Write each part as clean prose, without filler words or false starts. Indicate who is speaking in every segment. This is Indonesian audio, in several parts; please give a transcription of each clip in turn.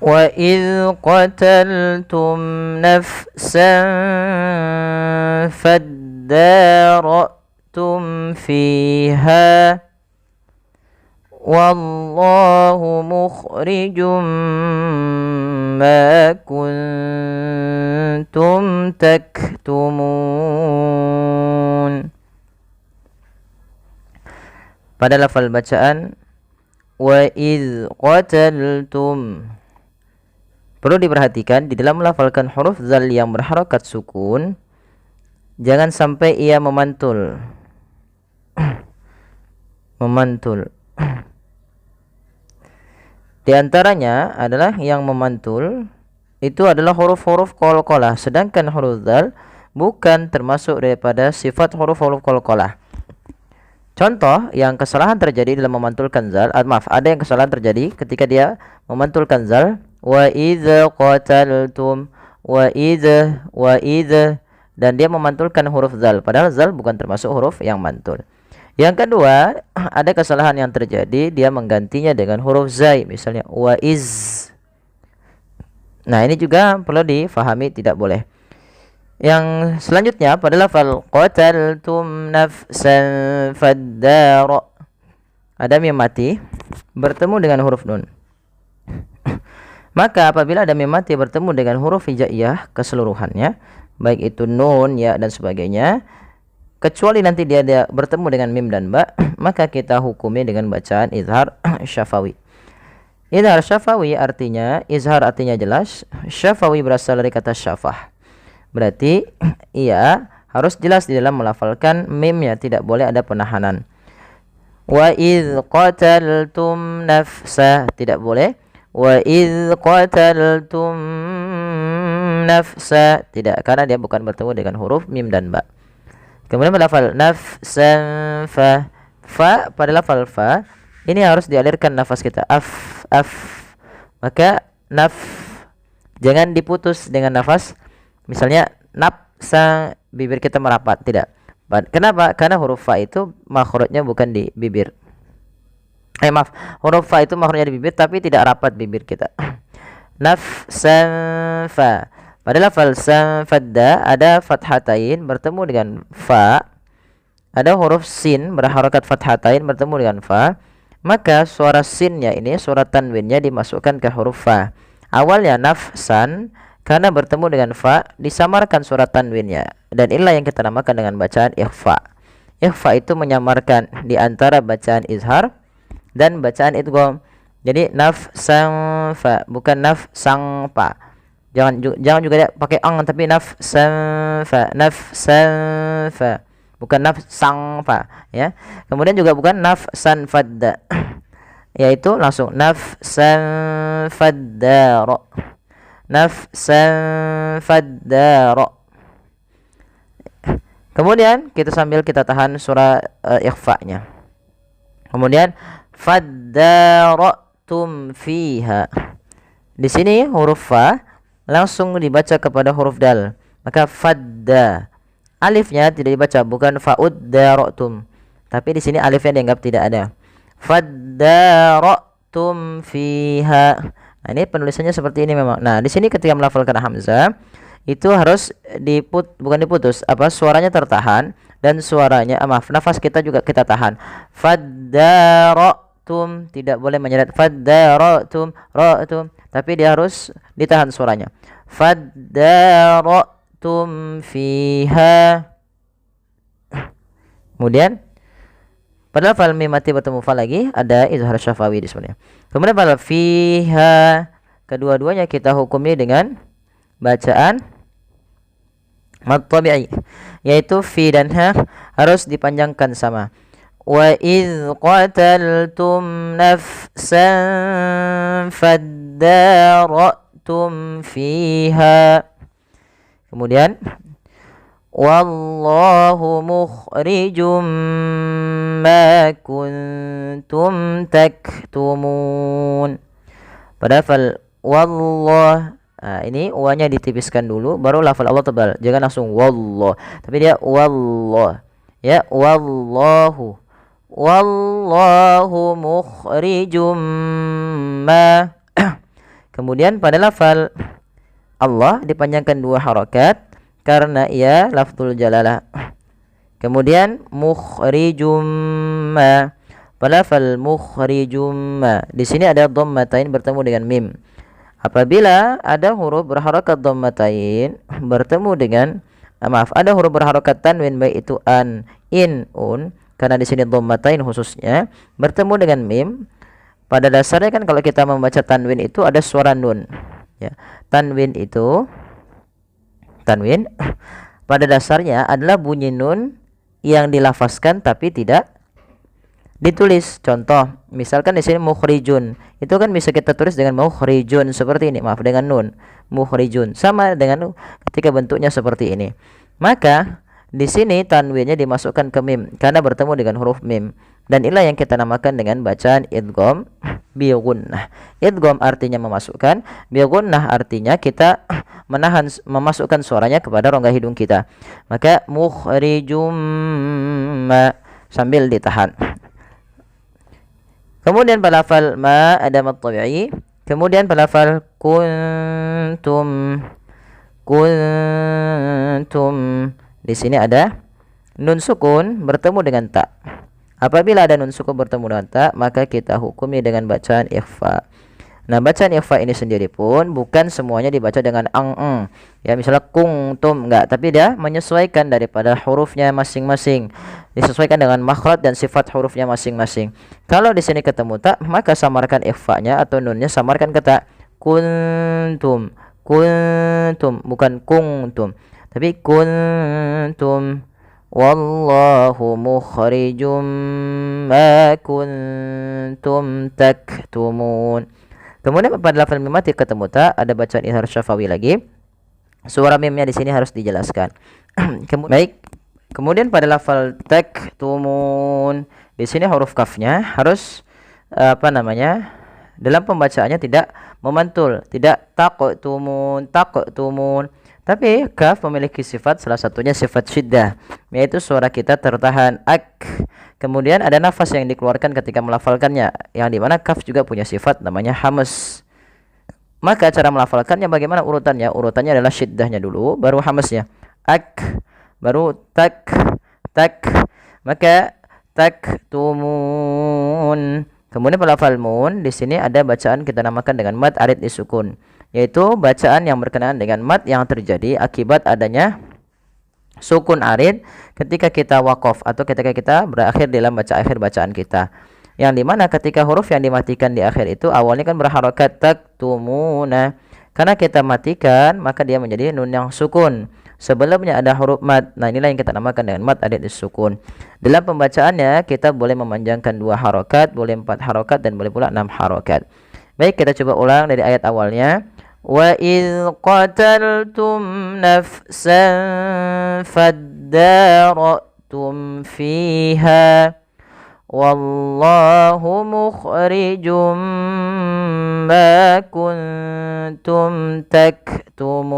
Speaker 1: وإذ قتلتم نفسا فادارأتم فيها والله مخرج ما كنتم تكتمون. Pada lafal bacaan wa idz qataltum, perlu diperhatikan di dalam melafalkan huruf zal yang berharakat sukun, jangan sampai ia memantul. Memantul. Di antaranya adalah yang memantul itu adalah huruf-huruf qalqalah, sedangkan huruf zal bukan termasuk daripada sifat huruf-huruf qalqalah. Contoh yang kesalahan terjadi dalam memantulkan zal, ada yang kesalahan terjadi ketika dia memantulkan zal, wa idza qataltum, wa idza, dan dia memantulkan huruf zal, padahal zal bukan termasuk huruf yang mantul. Yang kedua, ada kesalahan yang terjadi, dia menggantinya dengan huruf zai, misalnya wa iz. Nah, ini juga perlu difahami, tidak boleh. Yang selanjutnya pada lafal qataltum nafsan faddara, ada mim mati bertemu dengan huruf nun. Maka apabila ada mim mati bertemu dengan huruf hijaiyah keseluruhannya, baik itu nun, ya dan sebagainya, kecuali nanti dia bertemu dengan mim dan ba, maka kita hukumi dengan bacaan izhar syafawi. Izhar syafawi artinya, izhar artinya jelas, syafawi berasal dari kata syafah. Berarti ia harus jelas di dalam melafalkan mimnya, tidak boleh ada penahanan. Wa idz qataltum nafsa, tidak boleh. Wa idz qataltum nafsa, tidak, karena dia bukan bertemu dengan huruf mim dan ba. Kemudian melafal nafsan fa, pada lafal fa ini harus dialirkan nafas kita, af. Maka naf jangan diputus dengan nafas. Misalnya nafsa, bibir kita merapat, tidak. Kenapa? Karena huruf fa itu makhrajnya bukan di bibir. Huruf fa itu makhrajnya di bibir tapi tidak rapat bibir kita. Nafsan fa. Pada lafal sanfadda ada fathatain bertemu dengan fa. Ada huruf sin berharakat fathatain bertemu dengan fa. Maka suara sinnya ini, suara tanwinnya dimasukkan ke huruf fa. Awalnya nafsan, karena bertemu dengan fa disamarkan surat tanwinnya, dan inilah yang kita namakan dengan bacaan ikhfa. Ikhfa itu menyamarkan di antara bacaan izhar dan bacaan idgham. Jadi nafsan fa, bukan nafsang fa. Jangan juga pakai ang, tapi nafsan fa, bukan nafsang fa, ya. Kemudian juga bukan nafsan fadda, yaitu langsung nafsan faddara. Nafsan faddara. Kemudian kita sambil kita tahan surah ikhfa-nya. Kemudian faddaratum fiha. Di sini huruf fa langsung dibaca kepada huruf dal. Maka fadda. Alifnya tidak dibaca, bukan fauddaratum. Tapi di sini alifnya dianggap tidak ada. Faddaratum fiha. Nah, ini penulisannya seperti ini memang. Nah, di sini ketika melafalkan hamzah itu harus bukan diputus, suaranya tertahan, dan suaranya nafas kita juga kita tahan. Faddaratum, tidak boleh menyeret faddaratum ratum, tapi dia harus ditahan suaranya. Faddaratum fiha. Kemudian pada lafal mim mati bertemu fa lagi ada izhar syafawi di sebenarnya. Kemudian pada fiha, kedua-duanya kita hukumi dengan bacaan mad tabi'i, yaitu fi dan ha harus dipanjangkan sama. Wa idz qataltum nafsan faddaratum fiha. Kemudian wallahu mukhrijum ma kuntum taktumun. Pada lafal wallah, ini wa-nya ditipiskan dulu, baru lafal Allah tebal. Jangan langsung wallah, tapi dia wallah. Ya, wallahu mukhrijum ma. Kemudian pada lafal Allah dipanjangkan 2 harokat karena ia lafzul jalalah. Kemudian mukhrijum ma, pada lafal mukhrijum ma, di sini ada dhammatain bertemu dengan mim. Apabila ada huruf berharokat dhammatain bertemu dengan ada huruf berharokat tanwin, baik itu an, in, un, karena di sini dhammatain khususnya bertemu dengan mim. Pada dasarnya kan kalau kita membaca tanwin itu ada suara nun. Ya, tanwin pada dasarnya adalah bunyi nun yang dilafazkan tapi tidak ditulis. Contoh, misalkan di sini mukhrijun, itu kan bisa kita tulis dengan mukhrijun seperti ini, maaf, dengan nun, mukhrijun, sama dengan ketika bentuknya seperti ini. Maka di sini tanwinnya dimasukkan ke mim karena bertemu dengan huruf mim, dan inilah yang kita namakan dengan bacaan idgham bi gunnah. Idgham artinya memasukkan, bi gunnah artinya kita memasukkan suaranya kepada rongga hidung kita. Maka mukhrijum ma sambil ditahan. Kemudian pada lafal ma ada mad tabi'i. Kemudian pada lafal kuntum, di sini ada nun sukun bertemu dengan ta. Apabila ada nun sukun bertemu dengan ta, maka kita hukumi dengan bacaan ikhfa. Nah, bacaan ikhfa ini sendiri pun bukan semuanya dibaca dengan ang. Ya, misalnya kuntum, enggak, tapi dia menyesuaikan daripada hurufnya masing-masing. Disesuaikan dengan makhraj dan sifat hurufnya masing-masing. Kalau di sini ketemu ta, maka samarkan ikhfa-nya atau nunnya samarkan ke ta. Kuntum, bukan kuntum, tapi kuntum. Wallahu mukhrijum ma kuntum taktumun. Kemudian pada lafal mim mati ketemu ta, ada bacaan izhar syafawi lagi. Suara mimnya di sini harus dijelaskan. Baik. Kemudian pada lafal taktumun, di sini huruf kafnya harus dalam pembacaannya tidak memantul, tidak taqtumun, tapi kaf memiliki sifat, salah satunya sifat syiddah, yaitu suara kita tertahan ak. Kemudian ada nafas yang dikeluarkan ketika melafalkannya, yang dimana kaf juga punya sifat namanya hamas. Maka cara melafalkannya bagaimana urutannya? Urutannya adalah syiddahnya dulu, baru hamasnya. Ak, baru tak. Maka taktumun. Kemudian pada lafal mun, di sini ada bacaan kita namakan dengan mad arid disukun, yaitu bacaan yang berkenaan dengan mad yang terjadi akibat adanya sukun arid ketika kita waqaf atau ketika kita berakhir dalam akhir bacaan kita, yang dimana ketika huruf yang dimatikan di akhir itu awalnya kan berharokat taktumuna, karena kita matikan maka dia menjadi nun yang sukun. Sebelumnya ada huruf mad. Nah, inilah yang kita namakan dengan mad arid disukun. Dalam pembacaannya kita boleh memanjangkan 2 harokat, boleh 4 harokat, dan boleh pula 6 harokat. Baik, kita coba ulang dari ayat awalnya. Wa idh qataltum nafsan faddaratum fiha wallahu mukhrijum ma kuntum taktumun.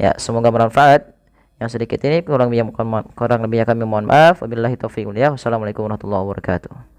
Speaker 1: Ya, semoga bermanfaat. Yang sedikit ini kurang lebihnya kami mohon maaf. Wabillahi taufiq wal hidayah. Wassalamualaikum warahmatullahi wabarakatuh.